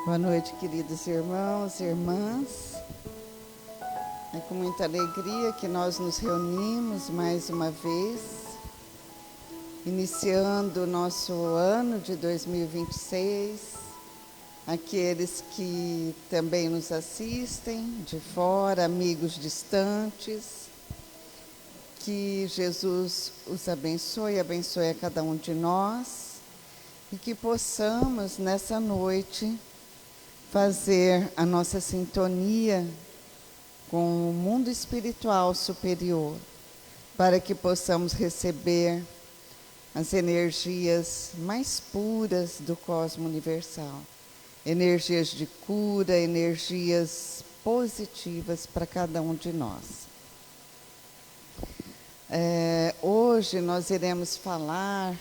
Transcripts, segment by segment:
Boa noite, queridos irmãos e irmãs. É com muita alegria que nós nos reunimos mais uma vez, iniciando o nosso ano de 2026. Aqueles que também nos assistem de fora, amigos distantes, que Jesus os abençoe a cada um de nós e que possamos nessa noite fazer a nossa sintonia com o mundo espiritual superior, para que possamos receber as energias mais puras do cosmo universal, energias de cura, energias positivas para cada um de nós. Hoje nós iremos falar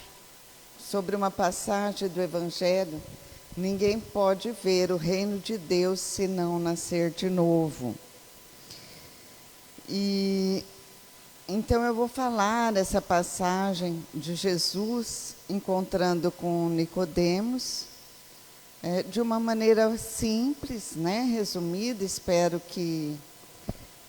sobre uma passagem do Evangelho. Ninguém pode ver o reino de Deus se não nascer de novo. E então eu vou falar essa passagem de Jesus encontrando com Nicodemos, de uma maneira simples, resumida. Espero que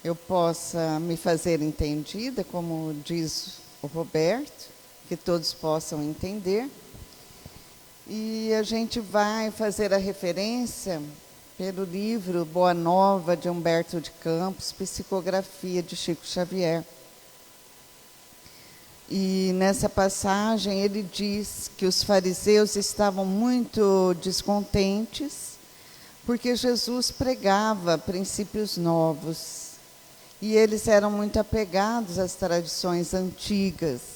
eu possa me fazer entendida, como diz o Roberto, que todos possam entender. E a gente vai fazer a referência pelo livro Boa Nova, de Humberto de Campos, psicografia de Chico Xavier. E nessa passagem ele diz que os fariseus estavam muito descontentes porque Jesus pregava princípios novos e eles eram muito apegados às tradições antigas.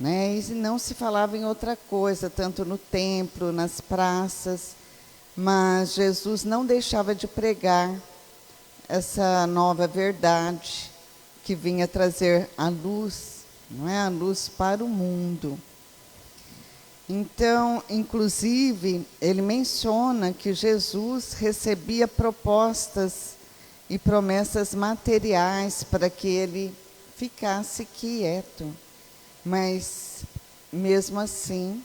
E não se falava em outra coisa, tanto no templo, nas praças, mas Jesus não deixava de pregar essa nova verdade que vinha trazer a luz, a luz para o mundo. Então, inclusive, ele menciona que Jesus recebia propostas e promessas materiais para que ele ficasse quieto. Mas, mesmo assim,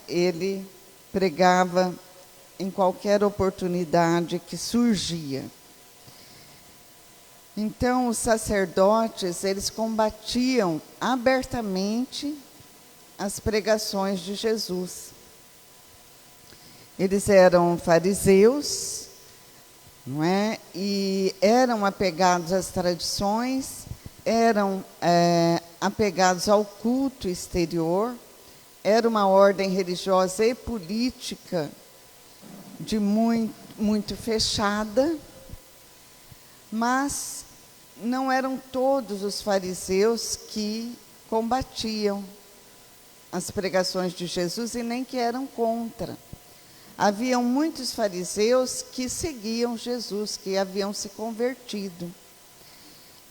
ele pregava em qualquer oportunidade que surgia. Então, os sacerdotes, eles combatiam abertamente as pregações de Jesus. Eles eram fariseus, e eram apegados às tradições, eram apegados ao culto exterior. Era uma ordem religiosa e política de muito fechada, mas não eram todos os fariseus que combatiam as pregações de Jesus e nem que eram contra. Haviam muitos fariseus que seguiam Jesus, que haviam se convertido.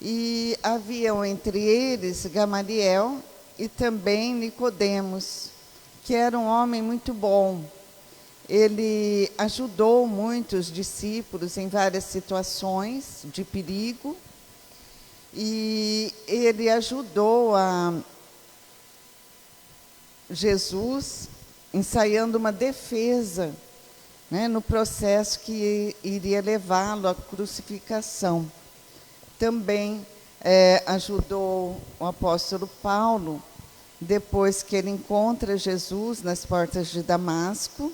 E haviam entre eles Gamaliel e também Nicodemos, que era um homem muito bom. Ele ajudou muitos discípulos em várias situações de perigo, e ele ajudou a Jesus ensaiando uma defesa, no processo que iria levá-lo à crucificação. Também ajudou o apóstolo Paulo, depois que ele encontra Jesus nas portas de Damasco,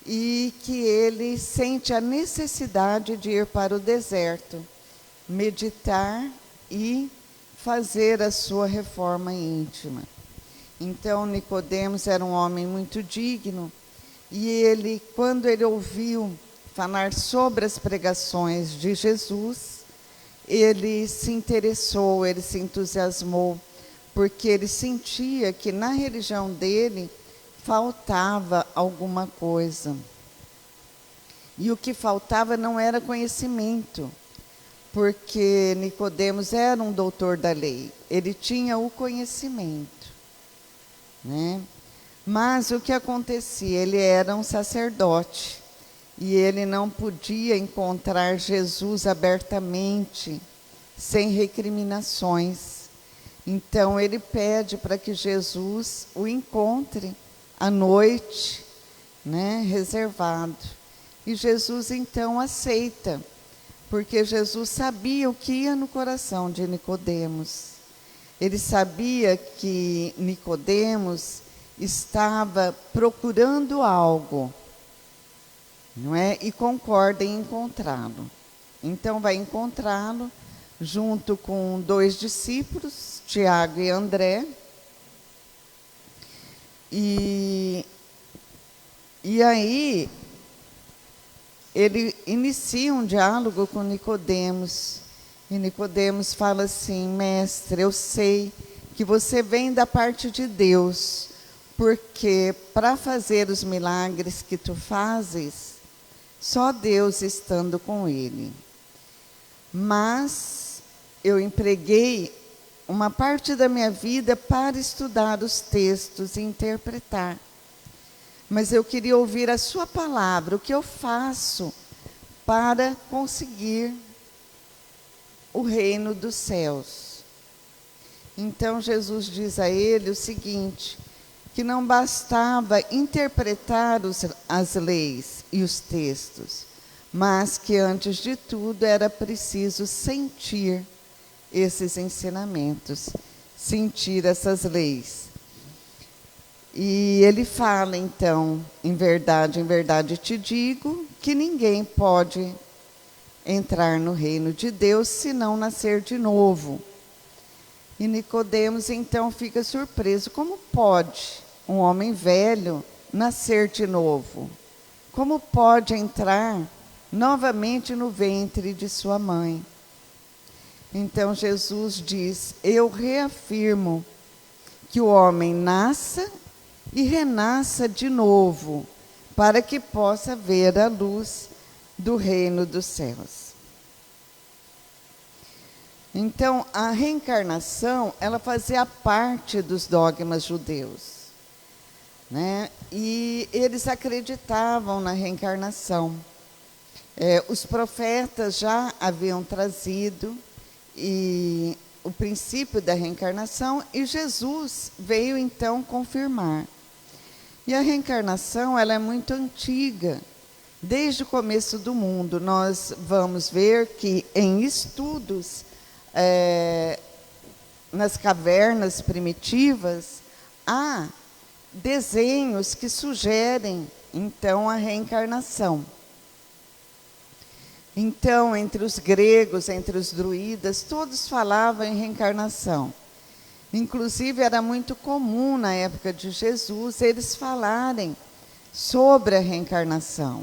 e que ele sente a necessidade de ir para o deserto, meditar e fazer a sua reforma íntima. Então, Nicodemos era um homem muito digno, e ele, quando ele ouviu falar sobre as pregações de Jesus, ele se interessou, ele se entusiasmou, porque ele sentia que na religião dele faltava alguma coisa. E o que faltava não era conhecimento, porque Nicodemos era um doutor da lei, ele tinha o conhecimento, Mas o que acontecia? Ele era um sacerdote, e ele não podia encontrar Jesus abertamente, sem recriminações. Então ele pede para que Jesus o encontre à noite né, reservado. E Jesus então aceita, porque Jesus sabia o que ia no coração de Nicodemos. Ele sabia que Nicodemos estava procurando algo, não é? E concorda em encontrá-lo. Então vai encontrá-lo junto com 2 discípulos, Tiago e André. E aí ele inicia um diálogo com Nicodemos. E Nicodemos fala assim: mestre, eu sei que você vem da parte de Deus, porque para fazer os milagres que tu fazes, só Deus estando com ele. Mas eu empreguei uma parte da minha vida para estudar os textos e interpretar. Mas eu queria ouvir a sua palavra, o que eu faço para conseguir o reino dos céus. Então Jesus diz a ele o seguinte, que não bastava interpretar as leis e os textos, mas que antes de tudo era preciso sentir esses ensinamentos, sentir essas leis. E ele fala então, em verdade te digo, que ninguém pode entrar no reino de Deus se não nascer de novo. E Nicodemos então fica surpreso: como pode um homem velho nascer de novo? Como pode entrar novamente no ventre de sua mãe? Então Jesus diz: eu reafirmo que o homem nasça e renasça de novo, para que possa ver a luz do reino dos céus. Então, a reencarnação, ela fazia parte dos dogmas judeus, né? E eles acreditavam na reencarnação. Os profetas já haviam trazido o princípio da reencarnação, e Jesus veio então confirmar. E a reencarnação, ela é muito antiga. Desde o começo do mundo, nós vamos ver que em estudos nas cavernas primitivas, há desenhos que sugerem então a reencarnação. Então, entre os gregos, entre os druidas, todos falavam em reencarnação. Inclusive, era muito comum na época de Jesus eles falarem sobre a reencarnação.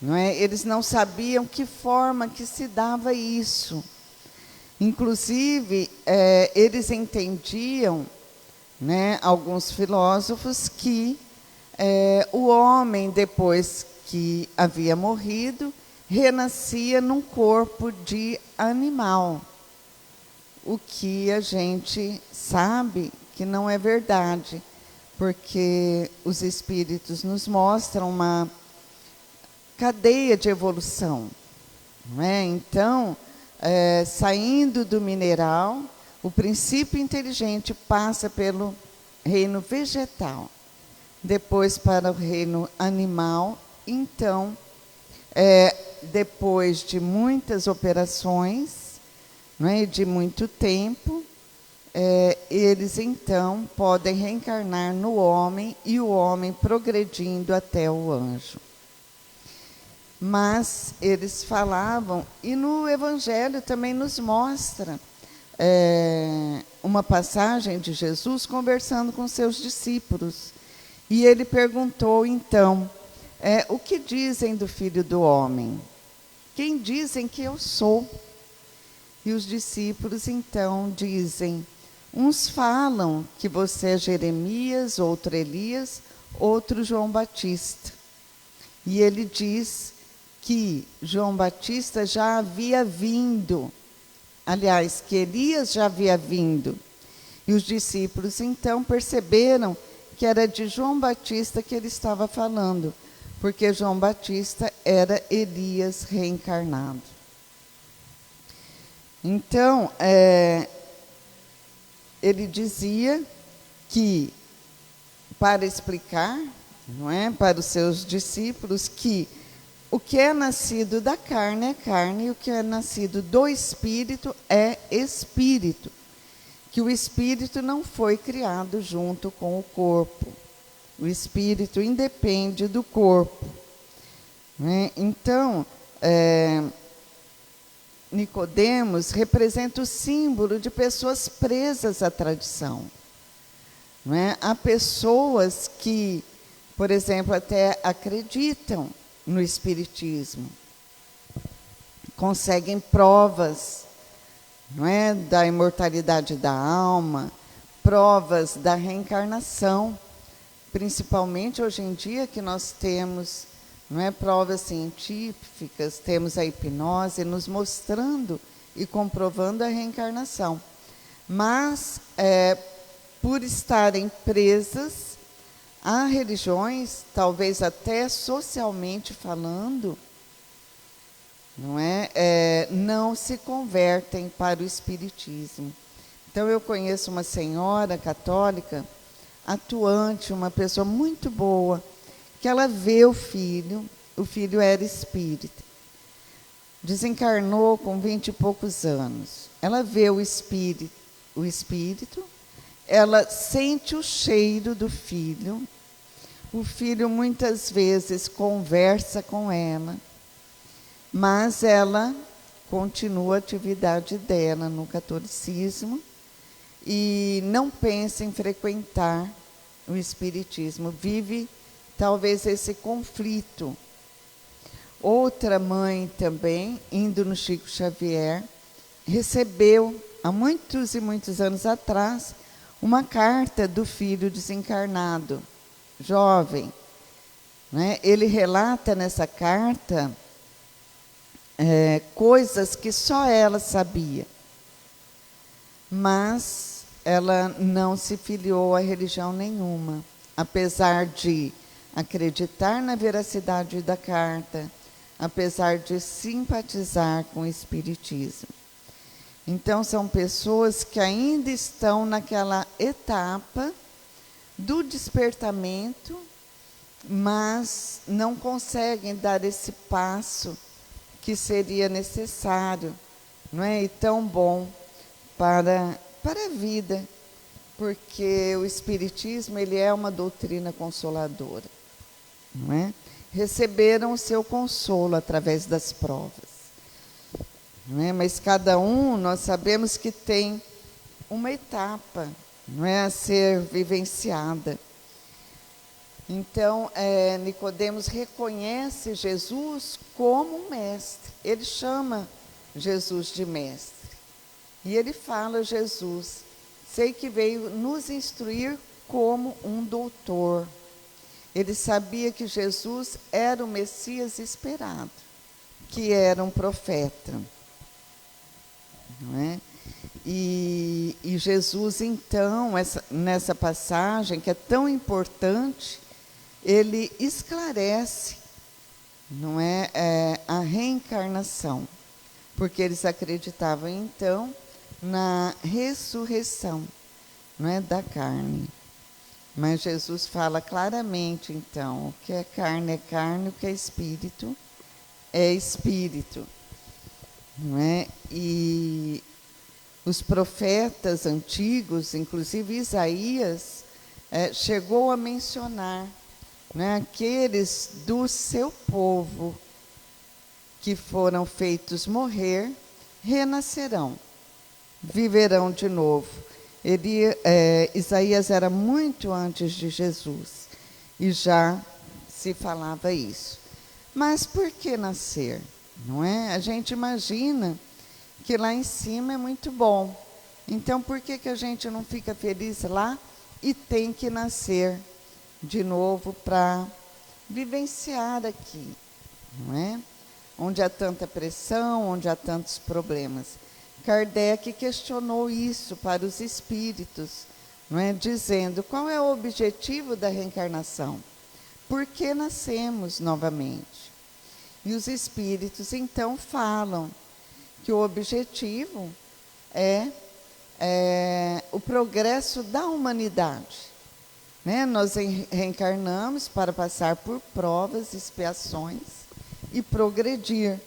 Não é? Eles não sabiam que forma que se dava isso. Inclusive, eles entendiam, né, alguns filósofos, que o homem, depois que havia morrido, renascia num corpo de animal. O que a gente sabe que não é verdade, porque os espíritos nos mostram uma cadeia de evolução, não é? Então, saindo do mineral, o princípio inteligente passa pelo reino vegetal, depois para o reino animal. Então, depois de muitas operações, não é, de muito tempo, eles então podem reencarnar no homem, e o homem progredindo até o anjo. Mas eles falavam, e no Evangelho também nos mostra uma passagem de Jesus conversando com seus discípulos. E ele perguntou então, o que dizem do Filho do Homem? Quem dizem que eu sou? E os discípulos então dizem, uns falam que você é Jeremias, outro Elias, outro João Batista. E ele diz que João Batista já havia vindo, aliás, que Elias já havia vindo. E os discípulos então perceberam que era de João Batista que ele estava falando, porque João Batista era Elias reencarnado. Então, ele dizia que, para explicar não é, para os seus discípulos que o que é nascido da carne é carne e o que é nascido do espírito é espírito, que o espírito não foi criado junto com o corpo. O espírito independe do corpo, né? Então, Nicodemos representa o símbolo de pessoas presas à tradição. Não é? Há pessoas que, por exemplo, até acreditam no espiritismo, conseguem provas, não é, da imortalidade da alma, provas da reencarnação, principalmente hoje em dia que nós temos, não é, provas científicas, temos a hipnose nos mostrando e comprovando a reencarnação. Mas, por estarem presas a religiões, talvez até socialmente falando, não se convertem para o espiritismo. Então, eu conheço uma senhora católica, atuante, uma pessoa muito boa, que ela vê o filho era espírita, desencarnou com 20 e poucos anos. Ela vê o espírito, ela sente o cheiro do filho, o filho muitas vezes conversa com ela, mas ela continua a atividade dela no catolicismo e não pensa em frequentar o espiritismo, vive talvez esse conflito. Outra mãe também, indo no Chico Xavier, recebeu, há muitos e muitos anos atrás, uma carta do filho desencarnado, jovem. Né? Ele relata nessa carta coisas que só ela sabia, mas ela não se filiou a religião nenhuma, apesar de acreditar na veracidade da carta, apesar de simpatizar com o espiritismo. Então, são pessoas que ainda estão naquela etapa do despertamento, mas não conseguem dar esse passo que seria necessário, não é? E tão bom para a vida, porque o espiritismo ele é uma doutrina consoladora, não é? Receberam o seu consolo através das provas, não é? Mas cada um, nós sabemos que tem uma etapa, não é, a ser vivenciada. Então, Nicodemos reconhece Jesus como um mestre. Ele chama Jesus de mestre. E ele fala, Jesus, sei que veio nos instruir como um doutor. Ele sabia que Jesus era o Messias esperado, que era um profeta. Não é? E Jesus, então, nessa passagem, que é tão importante, ele esclarece, não é, a reencarnação, porque eles acreditavam, então, na ressurreição, não é, da carne. Mas Jesus fala claramente, então, o que é carne, o que é espírito. Não é? E os profetas antigos, inclusive Isaías, chegou a mencionar, né, aqueles do seu povo que foram feitos morrer, renascerão, viverão de novo. Isaías era muito antes de Jesus e já se falava isso. Mas por que nascer? Não é? A gente imagina que lá em cima é muito bom. Então, por que a gente não fica feliz lá e tem que nascer de novo para vivenciar aqui, não é? Onde há tanta pressão, onde há tantos problemas. Kardec questionou isso para os espíritos, não é? Dizendo, qual é o objetivo da reencarnação? Por que nascemos novamente? E os espíritos, então, falam que o objetivo é o progresso da humanidade. né? Nós reencarnamos para passar por provas, expiações e progredir.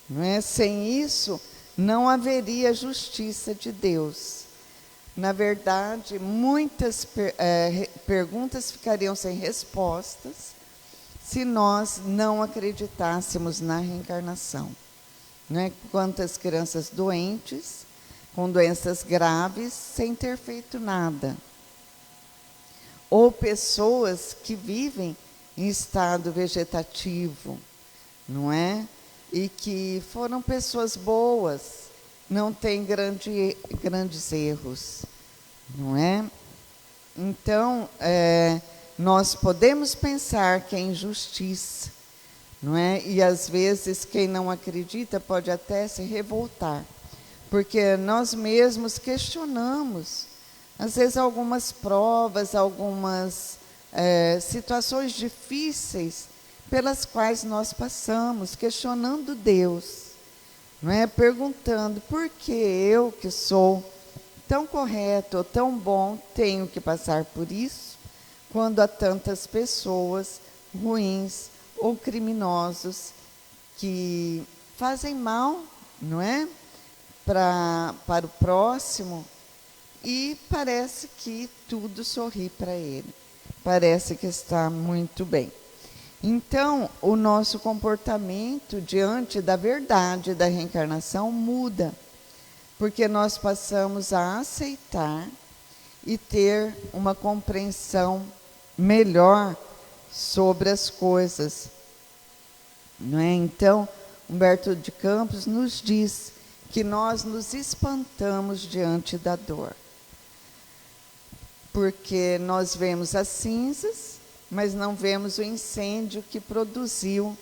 Não é? Sem isso, não haveria justiça de Deus. Na verdade, muitas perguntas ficariam sem respostas se nós não acreditássemos na reencarnação. Né? Quantas crianças doentes, com doenças graves, sem ter feito nada. Ou pessoas que vivem em estado vegetativo, não é? E que foram pessoas boas, não têm grandes erros, não é? Então, nós podemos pensar que é injustiça, não é? E às vezes quem não acredita pode até se revoltar, porque nós mesmos questionamos, às vezes algumas provas, algumas situações difíceis pelas quais nós passamos, questionando Deus, não é? Perguntando por que eu, que sou tão correto ou tão bom, tenho que passar por isso, quando há tantas pessoas ruins ou criminosos que fazem mal, não é? Para o próximo, e parece que tudo sorri para ele, parece que está muito bem. Então, o nosso comportamento diante da verdade da reencarnação muda, porque nós passamos a aceitar e ter uma compreensão melhor sobre as coisas. Não é? Então, Humberto de Campos nos diz que nós nos espantamos diante da dor, porque nós vemos as cinzas, mas não vemos o incêndio que produziu,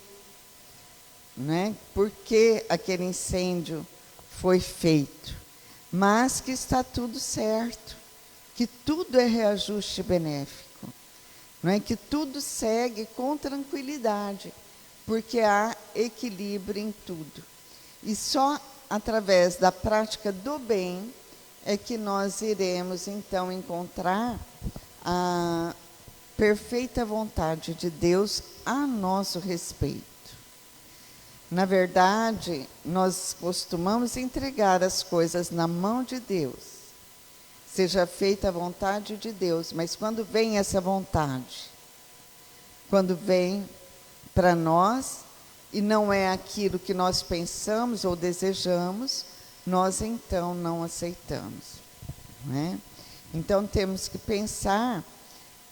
né? Por que aquele incêndio foi feito, mas que está tudo certo, que tudo é reajuste benéfico, não é? Que tudo segue com tranquilidade, porque há equilíbrio em tudo. E só através da prática do bem é que nós iremos então encontrar a perfeita vontade de Deus a nosso respeito. Na verdade, nós costumamos entregar as coisas na mão de Deus, seja feita a vontade de Deus, mas quando vem essa vontade, quando vem para nós e não é aquilo que nós pensamos ou desejamos, nós então não aceitamos, não é? Então temos que pensar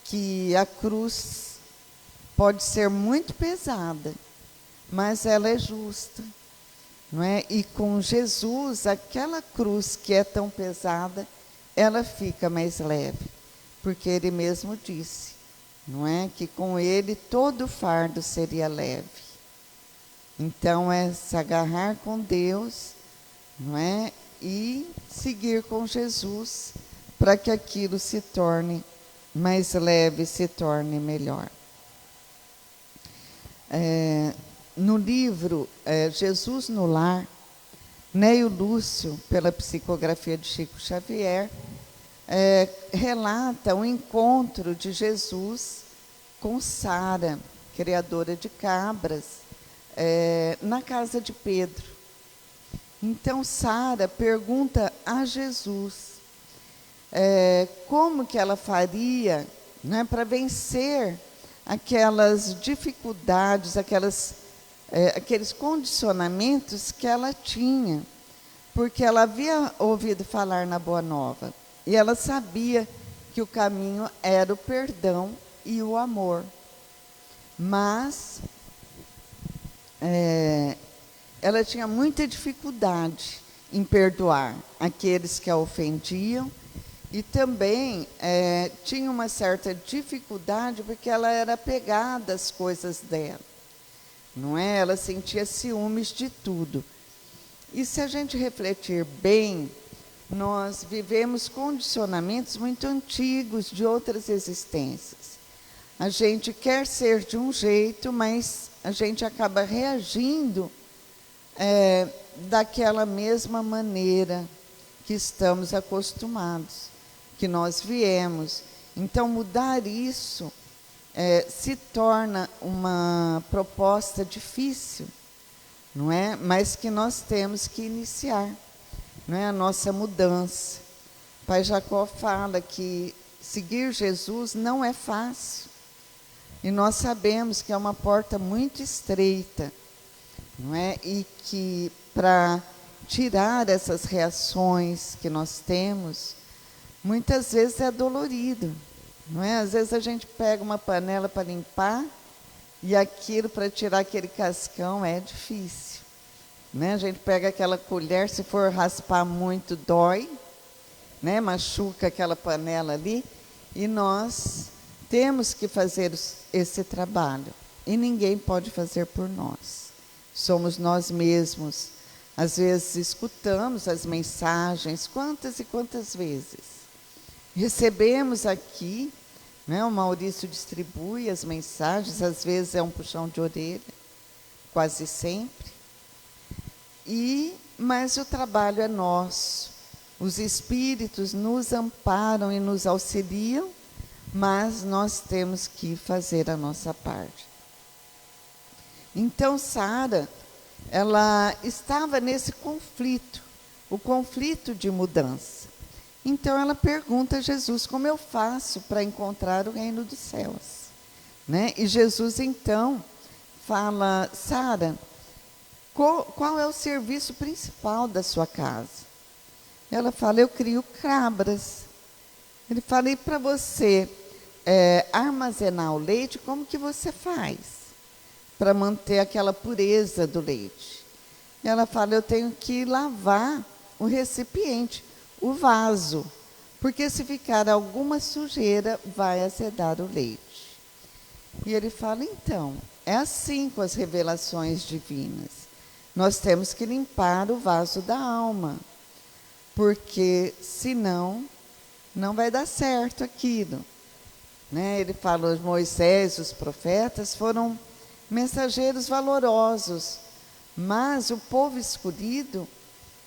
que a cruz pode ser muito pesada, mas ela é justa, não é? E com Jesus, aquela cruz que é tão pesada, ela fica mais leve, porque ele mesmo disse, não é? Que com ele todo fardo seria leve. Então é se agarrar com Deus, não é? E seguir com Jesus, para que aquilo se torne mais leve, se torne melhor. No livro Jesus no Lar, Neio Lúcio, pela psicografia de Chico Xavier, relata o encontro de Jesus com Sara, criadora de cabras, na casa de Pedro. Então Sara pergunta a Jesus como que ela faria, né, para vencer aquelas dificuldades, aqueles condicionamentos que ela tinha, porque ela havia ouvido falar na Boa Nova e ela sabia que o caminho era o perdão e o amor, mas ela tinha muita dificuldade em perdoar aqueles que a ofendiam e também tinha uma certa dificuldade porque ela era apegada às coisas dela, não é? Ela sentia ciúmes de tudo. E se a gente refletir bem, nós vivemos condicionamentos muito antigos de outras existências. A gente quer ser de um jeito, mas a gente acaba reagindo daquela mesma maneira que estamos acostumados, que nós viemos. Então, mudar isso se torna uma proposta difícil, não é? Mas que nós temos que iniciar, não é? A nossa mudança. O Pai Jacó fala que seguir Jesus não é fácil. E nós sabemos que é uma porta muito estreita, não é? E que para tirar essas reações que nós temos, muitas vezes é dolorido, não é? Às vezes a gente pega uma panela para limpar e aquilo, para tirar aquele cascão, é difícil, né? A gente pega aquela colher, se for raspar muito, dói, né? Machuca aquela panela ali, e nós temos que fazer esse trabalho. E ninguém pode fazer por nós. Somos nós mesmos. Às vezes escutamos as mensagens, quantas e quantas vezes. Recebemos aqui, né? O Maurício distribui as mensagens, às vezes é um puxão de orelha, quase sempre. Mas o trabalho é nosso. Os espíritos nos amparam e nos auxiliam, mas nós temos que fazer a nossa parte. Então, Sara, ela estava nesse conflito, o conflito de mudança. Então, ela pergunta a Jesus: como eu faço para encontrar o reino dos céus? Né? E Jesus, então, fala: Sara, qual é o serviço principal da sua casa? Ela fala: eu crio cabras. Ele fala: e para você armazenar o leite, como que você faz para manter aquela pureza do leite? Ela fala: eu tenho que lavar o recipiente, o vaso, porque se ficar alguma sujeira, vai azedar o leite. E ele fala: então, é assim com as revelações divinas. Nós temos que limpar o vaso da alma, porque senão não vai dar certo aquilo. Né? Ele fala: os Moisés, os profetas foram mensageiros valorosos, mas o povo escolhido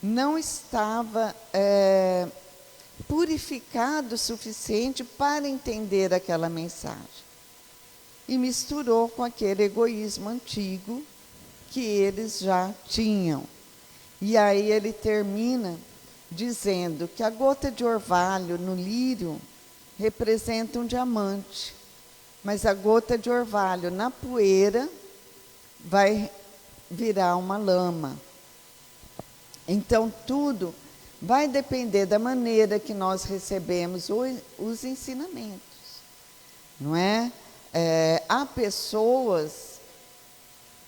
não estava purificado o suficiente para entender aquela mensagem. E misturou com aquele egoísmo antigo que eles já tinham. E aí ele termina dizendo que a gota de orvalho no lírio representa um diamante, mas a gota de orvalho na poeira vai virar uma lama. Então, tudo vai depender da maneira que nós recebemos os ensinamentos, não é? Há pessoas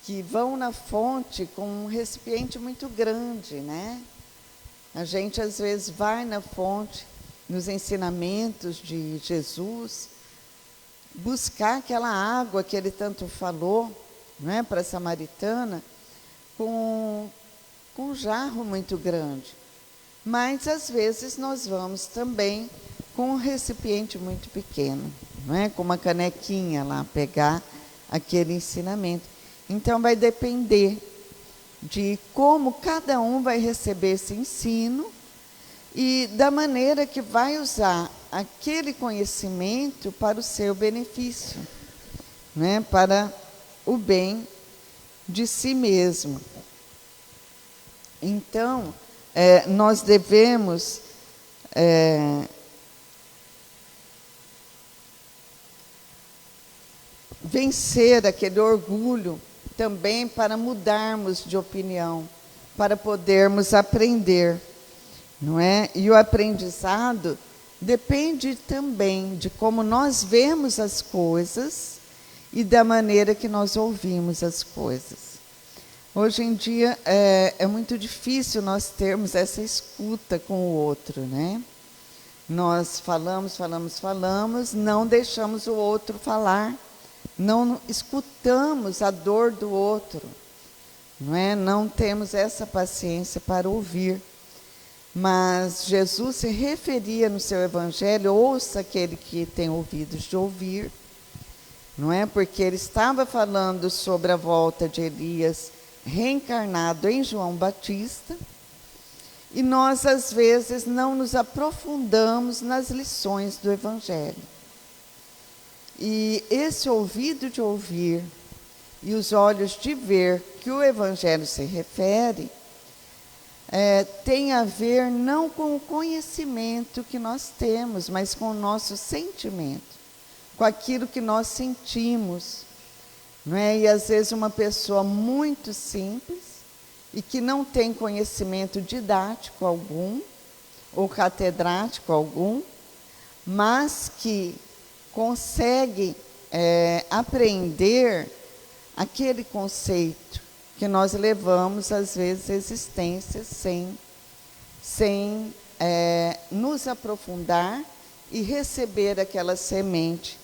que vão na fonte com um recipiente muito grande, né? A gente, às vezes, vai na fonte, nos ensinamentos de Jesus, buscar aquela água que ele tanto falou, não é, para a samaritana, com um jarro muito grande. Mas, às vezes, nós vamos também com um recipiente muito pequeno, não é? Com uma canequinha lá, pegar aquele ensinamento. Então, vai depender de como cada um vai receber esse ensino e da maneira que vai usar aquele conhecimento para o seu benefício, né? Para o bem de si mesmo. Então, nós devemos vencer aquele orgulho também para mudarmos de opinião, para podermos aprender, não é? E o aprendizado depende também de como nós vemos as coisas e da maneira que nós ouvimos as coisas. Hoje em dia é muito difícil nós termos essa escuta com o outro, né? Nós falamos, não deixamos o outro falar, não escutamos a dor do outro, não é? Não temos essa paciência para ouvir. Mas Jesus se referia no seu evangelho: ouça aquele que tem ouvidos de ouvir, não é? Porque ele estava falando sobre a volta de Elias reencarnado em João Batista, e nós às vezes não nos aprofundamos nas lições do evangelho. E esse ouvido de ouvir e os olhos de ver que o Evangelho se refere, tem a ver não com o conhecimento que nós temos, mas com o nosso sentimento, com aquilo que nós sentimos. Não é? E às vezes uma pessoa muito simples e que não tem conhecimento didático algum, ou catedrático algum, mas que consegue aprender aquele conceito que nós levamos, às vezes, existências sem nos aprofundar e receber aquela semente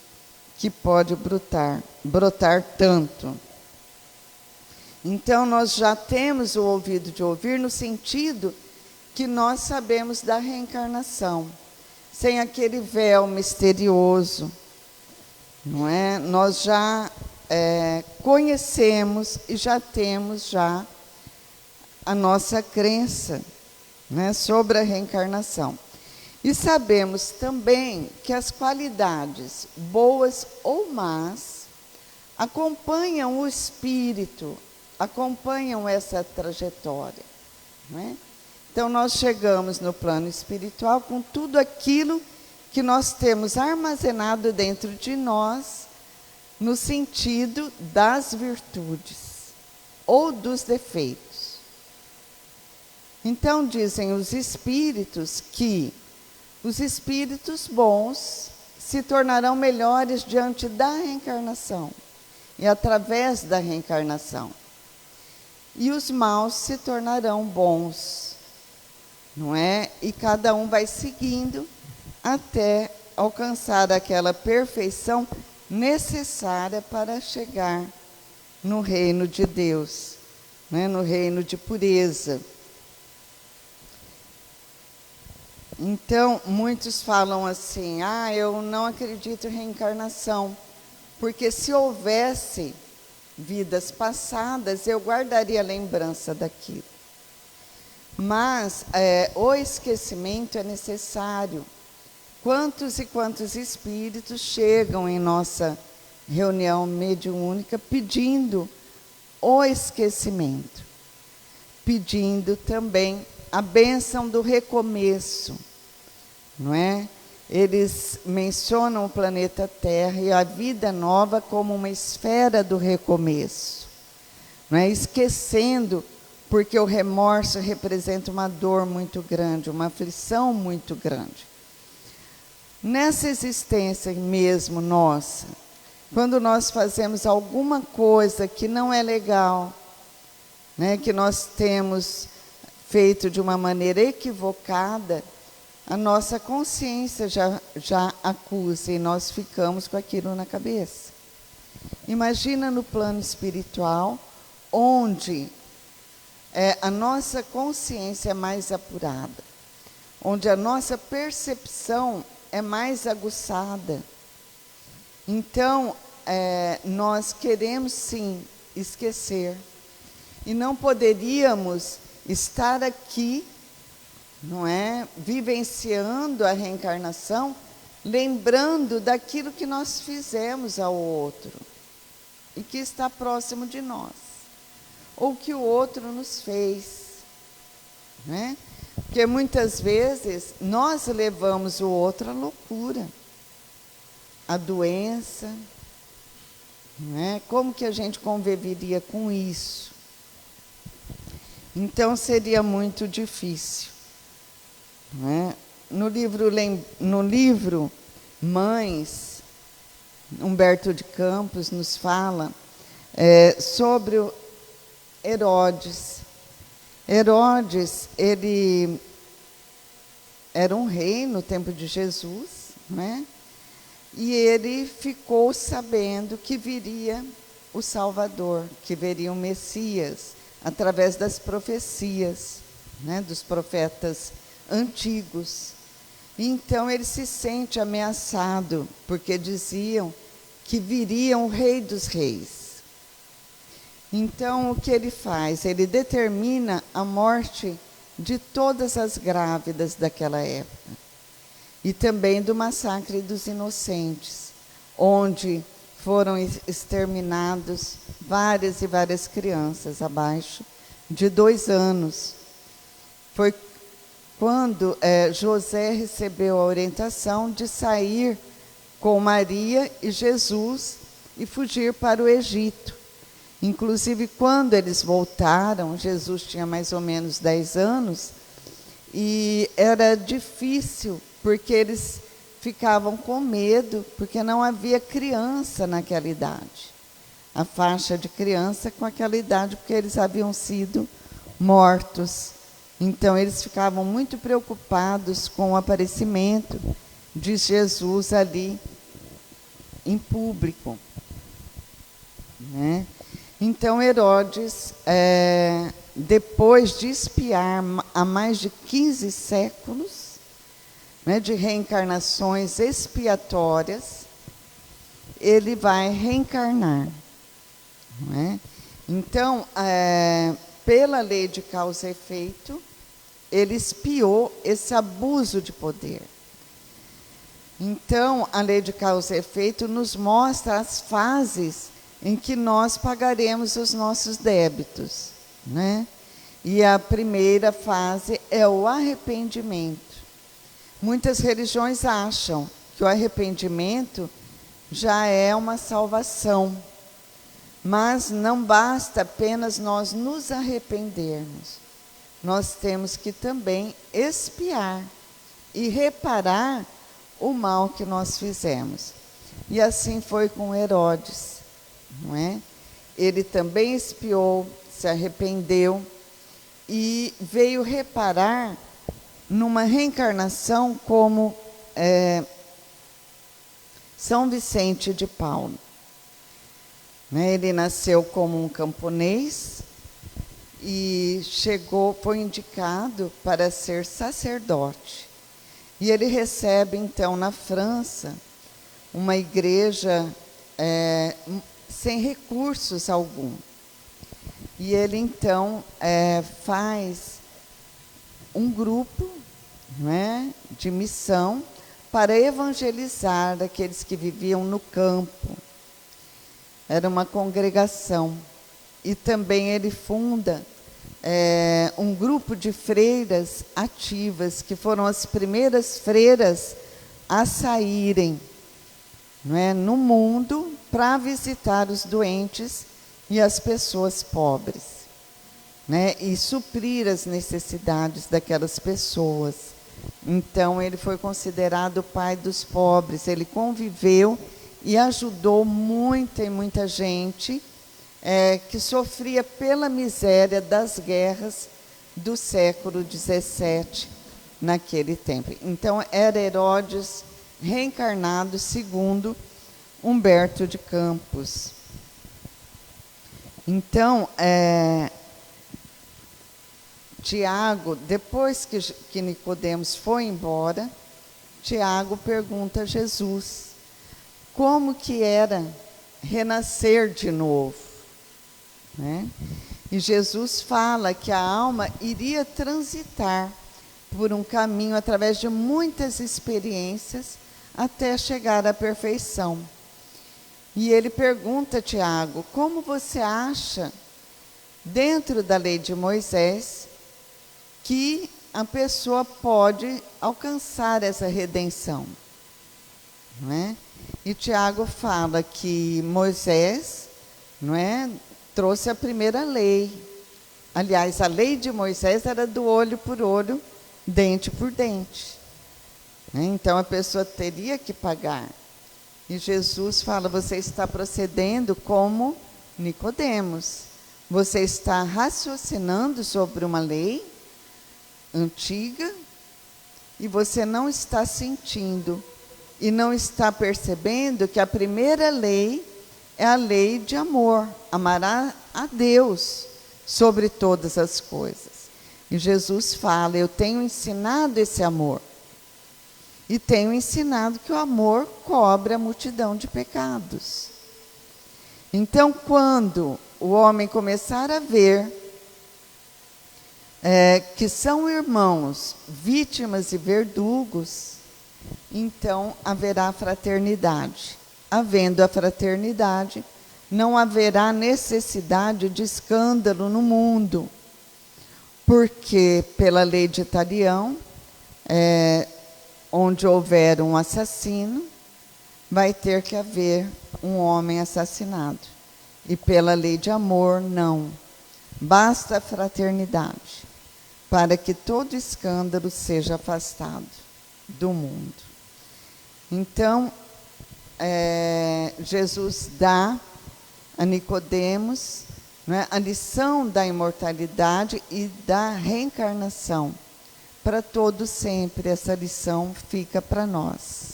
que pode brotar tanto. Então, nós já temos o ouvido de ouvir no sentido que nós sabemos da reencarnação, sem aquele véu misterioso, não é? Nós já conhecemos e já temos já a nossa crença, né, sobre a reencarnação. E sabemos também que as qualidades, boas ou más, acompanham o espírito, acompanham essa trajetória. Não é? Então, nós chegamos no plano espiritual com tudo aquilo que nós temos armazenado dentro de nós, no sentido das virtudes ou dos defeitos. Então, dizem os espíritos que os espíritos bons se tornarão melhores diante da reencarnação e através da reencarnação. E os maus se tornarão bons, não é? E cada um vai seguindo até alcançar aquela perfeição necessária para chegar no reino de Deus, né? No reino de pureza. Então, muitos falam assim, eu não acredito em reencarnação, porque se houvesse vidas passadas, eu guardaria a lembrança daquilo. Mas o esquecimento é necessário. Quantos e quantos espíritos chegam em nossa reunião mediúnica pedindo o esquecimento, pedindo também a bênção do recomeço, não é? Eles mencionam o planeta Terra e a vida nova como uma esfera do recomeço, não é? Esquecendo, porque o remorso representa uma dor muito grande, uma aflição muito grande. Nessa existência mesmo nossa, quando nós fazemos alguma coisa que não é legal, né, que nós temos feito de uma maneira equivocada, a nossa consciência já acusa e nós ficamos com aquilo na cabeça. Imagina no plano espiritual, onde a nossa consciência é mais apurada, onde a nossa percepção é mais aguçada. Então, nós queremos sim esquecer, e não poderíamos estar aqui, não é, vivenciando a reencarnação, lembrando daquilo que nós fizemos ao outro e que está próximo de nós, ou que o outro nos fez, né? Porque muitas vezes nós levamos o outro à loucura, à doença, não é? Como que a gente conviveria com isso? Então seria muito difícil, não é? No livro Mães, Humberto de Campos nos fala sobre o Herodes. Herodes, ele era um rei no tempo de Jesus, né? E ele ficou sabendo que viria o Salvador, que viria o Messias, através das profecias, né, dos profetas antigos. Então ele se sente ameaçado, porque diziam que viria o Rei dos Reis. Então, o que ele faz? Ele determina a morte de todas as grávidas daquela época. E também do massacre dos inocentes. onde foram exterminados várias e várias crianças abaixo de 2 anos. Foi quando José recebeu a orientação de sair com Maria e Jesus e fugir para o Egito. Inclusive, quando eles voltaram, Jesus tinha mais ou menos 10 anos, e era difícil, porque eles ficavam com medo, porque não havia criança naquela idade. A faixa de criança com aquela idade, porque eles haviam sido mortos. Então, eles ficavam muito preocupados com o aparecimento de Jesus ali em público, né? Então, Herodes, depois de espiar há mais de 15 séculos, né, de reencarnações expiatórias, ele vai reencarnar, né? Então, pela lei de causa e efeito, ele espiou esse abuso de poder. Então, a lei de causa e efeito nos mostra as fases em que nós pagaremos os nossos débitos, né? E a primeira fase é o arrependimento. Muitas religiões acham que o arrependimento já é uma salvação, mas não basta apenas nós nos arrependermos. Nós temos que também expiar e reparar o mal que nós fizemos. E assim foi com Herodes, não é? Ele também expiou, se arrependeu e veio reparar numa reencarnação como São Vicente de Paulo, né? Ele nasceu como um camponês e foi indicado para ser sacerdote. E ele recebe, então, na França, uma igreja sem recursos algum. E ele, então, faz um grupo, não é, de missão para evangelizar aqueles que viviam no campo. Era uma congregação. E também ele funda um grupo de freiras ativas, que foram as primeiras freiras a saírem, não é, no mundo para visitar os doentes e as pessoas pobres, né, e suprir as necessidades daquelas pessoas. Então, ele foi considerado o pai dos pobres. Ele conviveu e ajudou muita e muita gente que sofria pela miséria das guerras do século XVII, naquele tempo. Então, era Herodes reencarnado segundo Humberto de Campos. Então, Tiago, depois que Nicodemos foi embora, Tiago pergunta a Jesus como que era renascer de novo, né? E Jesus fala que a alma iria transitar por um caminho através de muitas experiências até chegar à perfeição. E ele pergunta a Tiago, como você acha, dentro da lei de Moisés, que a pessoa pode alcançar essa redenção, não é? E Tiago fala que Moisés, não é, trouxe a primeira lei. Aliás, a lei de Moisés era do olho por olho, dente por dente, né? Então a pessoa teria que pagar. E Jesus fala, você está procedendo como Nicodemos. Você está raciocinando sobre uma lei antiga e você não está sentindo e não está percebendo que a primeira lei é a lei de amor. Amará a Deus sobre todas as coisas. E Jesus fala, eu tenho ensinado esse amor. E tenho ensinado que o amor cobre a multidão de pecados. Então, quando o homem começar a ver que são irmãos, vítimas e verdugos, então haverá fraternidade. havendo a fraternidade, não haverá necessidade de escândalo no mundo, porque pela lei de Talião, onde houver um assassino, vai ter que haver um homem assassinado. E pela lei de amor, não. Basta a fraternidade, para que todo escândalo seja afastado do mundo. Então, Jesus dá a Nicodemos, né, a lição da imortalidade e da reencarnação. Para todo sempre, essa lição fica para nós.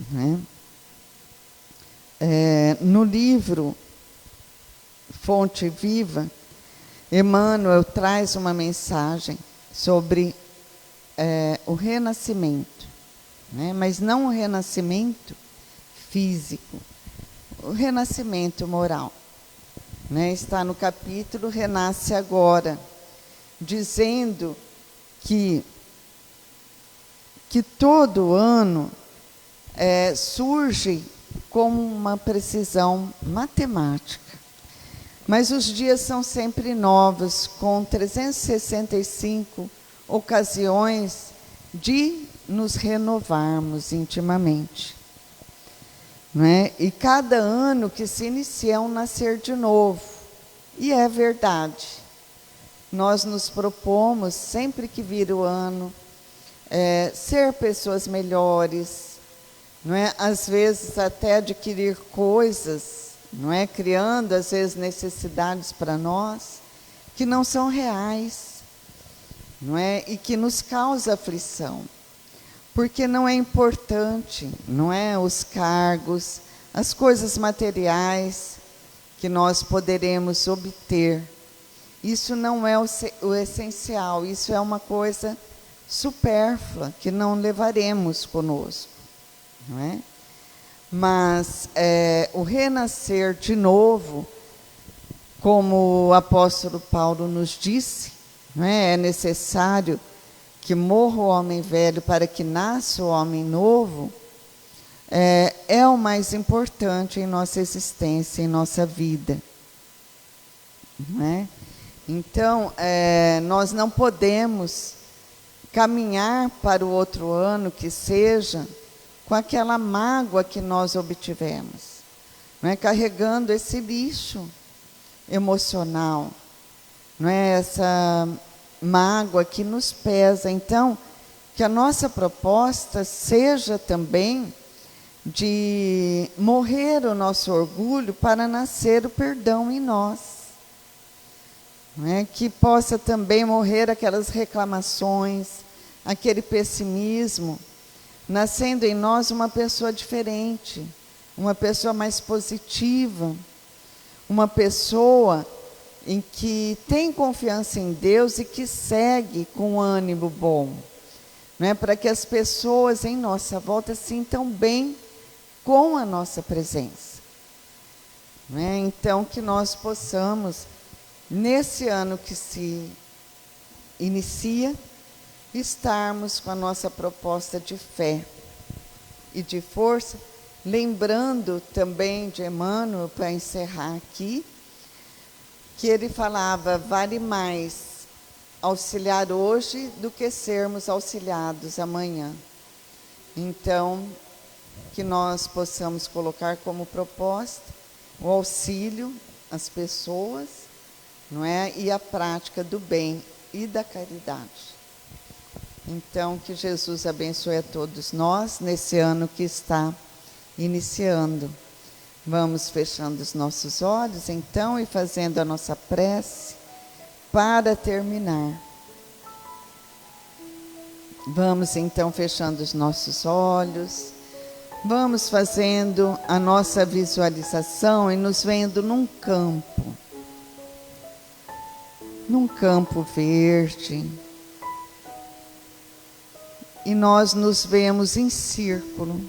Né? No livro Fonte Viva, Emmanuel traz uma mensagem sobre o renascimento, né? Mas não o renascimento físico, o renascimento moral. Né? Está no capítulo Renasce Agora, dizendo que todo ano surge com uma precisão matemática. Mas os dias são sempre novos, com 365 ocasiões de nos renovarmos intimamente. Não é? E cada ano que se inicia é um nascer de novo. E é verdade. Nós nos propomos, sempre que vir o ano, ser pessoas melhores, não é? Às vezes até adquirir coisas, não é? Criando às vezes necessidades para nós que não são reais, não é? E que nos causa aflição, porque não é importante, não é? Os cargos, as coisas materiais que nós poderemos obter. Isso não é o essencial, isso é uma coisa supérflua que não levaremos conosco, não é? Mas o renascer de novo, como o apóstolo Paulo nos disse, não é? É necessário que morra o homem velho para que nasça o homem novo, é o mais importante em nossa existência, em nossa vida. Não é? Então, nós não podemos caminhar para o outro ano que seja com aquela mágoa que nós obtivemos, não é? Carregando esse lixo emocional, não é? Essa mágoa que nos pesa. Então, que a nossa proposta seja também de morrer o nosso orgulho para nascer o perdão em nós. Não é? Que possa também morrer aquelas reclamações, aquele pessimismo, nascendo em nós uma pessoa diferente, uma pessoa mais positiva, uma pessoa em que tem confiança em Deus e que segue com ânimo bom, não é? Para que as pessoas em nossa volta sintam bem com a nossa presença. Não é? Então, que nós possamos, nesse ano que se inicia, estarmos com a nossa proposta de fé e de força, lembrando também de Emmanuel, para encerrar aqui, que ele falava: vale mais auxiliar hoje do que sermos auxiliados amanhã. Então, que nós possamos colocar como proposta o auxílio às pessoas, não é? E a prática do bem e da caridade. Então, que Jesus abençoe a todos nós nesse ano que está iniciando. Vamos fechando os nossos olhos, então, e fazendo a nossa prece para terminar. Vamos, então, fechando os nossos olhos. Vamos fazendo a nossa visualização e nos vendo num campo verde. E nós nos vemos em círculo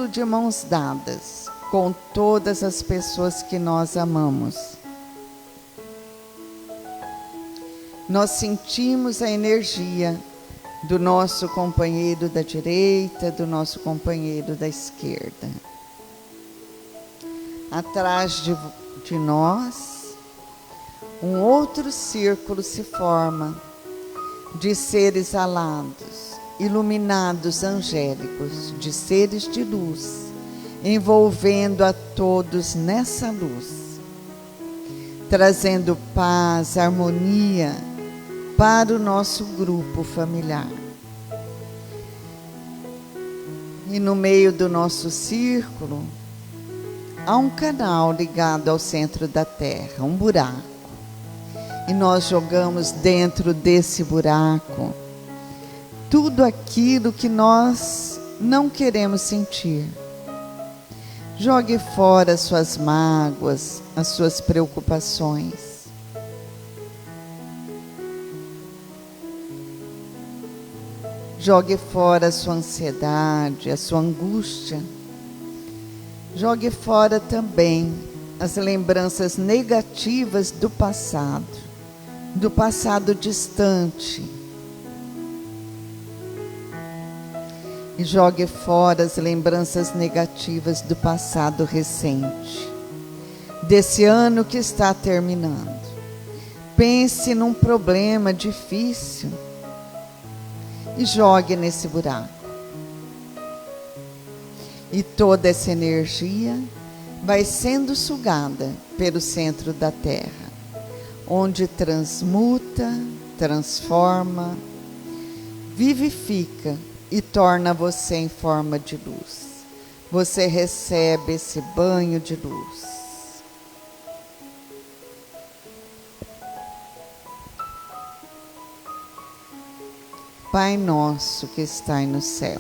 de mãos dadas, com todas as pessoas que nós amamos. Nós sentimos a energia do nosso companheiro da direita, do nosso companheiro da esquerda. Atrás de nós, um outro círculo se forma de seres alados, iluminados, angélicos, de seres de luz, envolvendo a todos nessa luz, trazendo paz, harmonia para o nosso grupo familiar. E no meio do nosso círculo, há um canal ligado ao centro da Terra, um buraco. E nós jogamos dentro desse buraco tudo aquilo que nós não queremos sentir. Jogue fora as suas mágoas, as suas preocupações. Jogue fora a sua ansiedade, a sua angústia. Jogue fora também as lembranças negativas do passado distante. E jogue fora as lembranças negativas do passado recente, desse ano que está terminando. Pense num problema difícil e jogue nesse buraco. E toda essa energia vai sendo sugada pelo centro da Terra, onde transmuta, transforma, vivifica e torna você em forma de luz. Você recebe esse banho de luz. Pai nosso que estais no céu,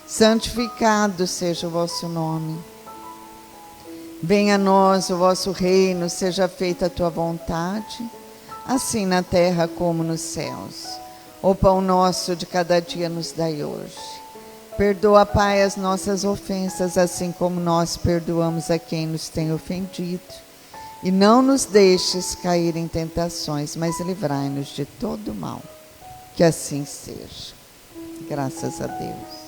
santificado seja o vosso nome. Venha a nós o vosso reino, seja feita a tua vontade, assim na terra como nos céus. O pão nosso de cada dia nos dai hoje. Perdoa, Pai, as nossas ofensas, assim como nós perdoamos a quem nos tem ofendido. E não nos deixes cair em tentações, mas livrai-nos de todo mal. Que assim seja. Graças a Deus.